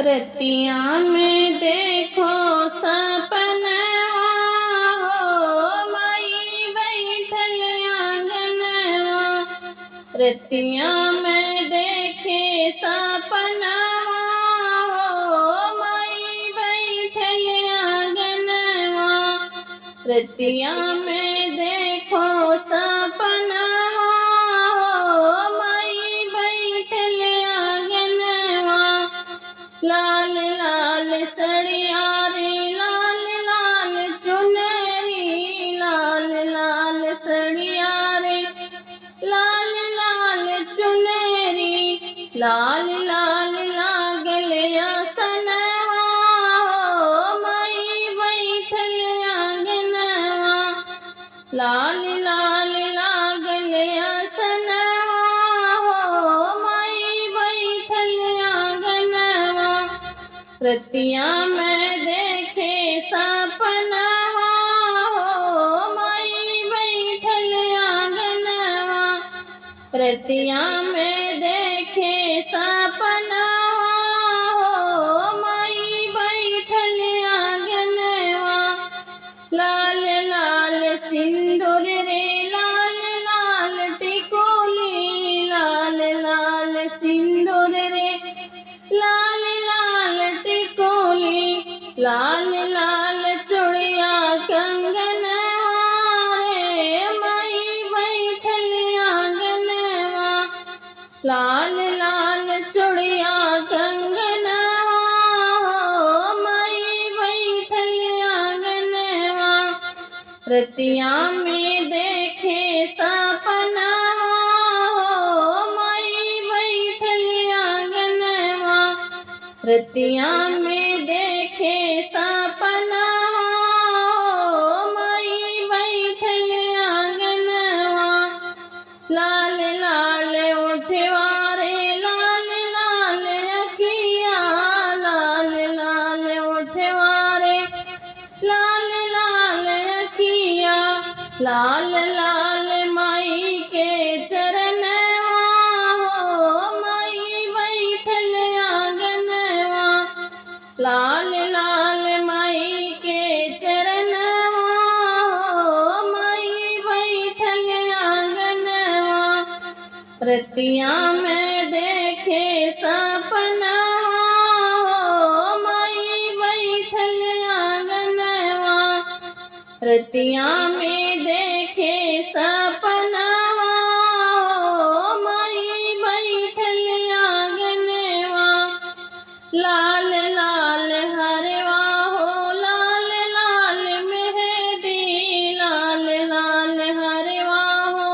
रतिया में देखो सपना हो माई बैठल आंगनवा। रतिया में देखे सपना हो माई बैठल आंगनवा। रतिया में देखो सपना हो माई बैठल आंगनवा। लाल लाल सड़िया रे लाल लाल चुनरी, लाल लाल सड़िया रे लाल लाल चुनरी। लाल लाल लागल आसनवा हो माई बैठल आंगनवा। लाल लाल लागल आसनवा हो माई बैठल आंगनवा। रतिया में देखे सपना हो माई बैठल आंगनवा। रतिया में देखे सपना हो माई बैठल आंगनवा। लाल लाल सिंदूर रे लाल लाल टिकोली, लाल लाल सिंदूर रे लाल लाल टिकोली। लाल लाल चूड़िया कंगनवा रे माई बैठल आंगनवा। लाल लाल चूड़िया कंगनवा हो माई बैठल आंगनवा। रतिया में देखे सपना हो माई बैठल आंगनवा। रतिया में देखे सपना हो माई बैठल आंगनवा। लाल लाल उठवा रे लाल लाल अखिया, लाल लाल उठवा रे लाल लाल अखिया। लाल लाल माई के चरणवा हो माई बैठल आंगनवा। लाल लाल माई के चरणवा हो माई बैठल आंगनवा। रतिया में देखे सपना हो माई बैठल आंगनवा। रतिया में देखे सपना हो माई बैठल आंगनवा। लाल लाल हरवा हो लाल लाल मेहंदी, लाल लाल हरवा हो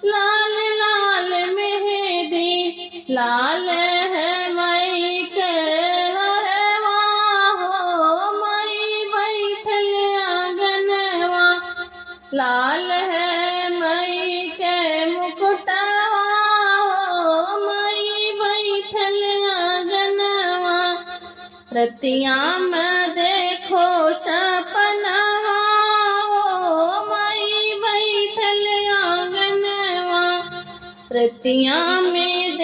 लाल लाल मेहंदी। लाल है मई के हरवा हो माई बैठल आंगनवा। लाल है मई के मुकुटवा हो माई बैठल आंगनवा। रतिया में देखो सपना हो माई बैठल आंगनवा। रतिया में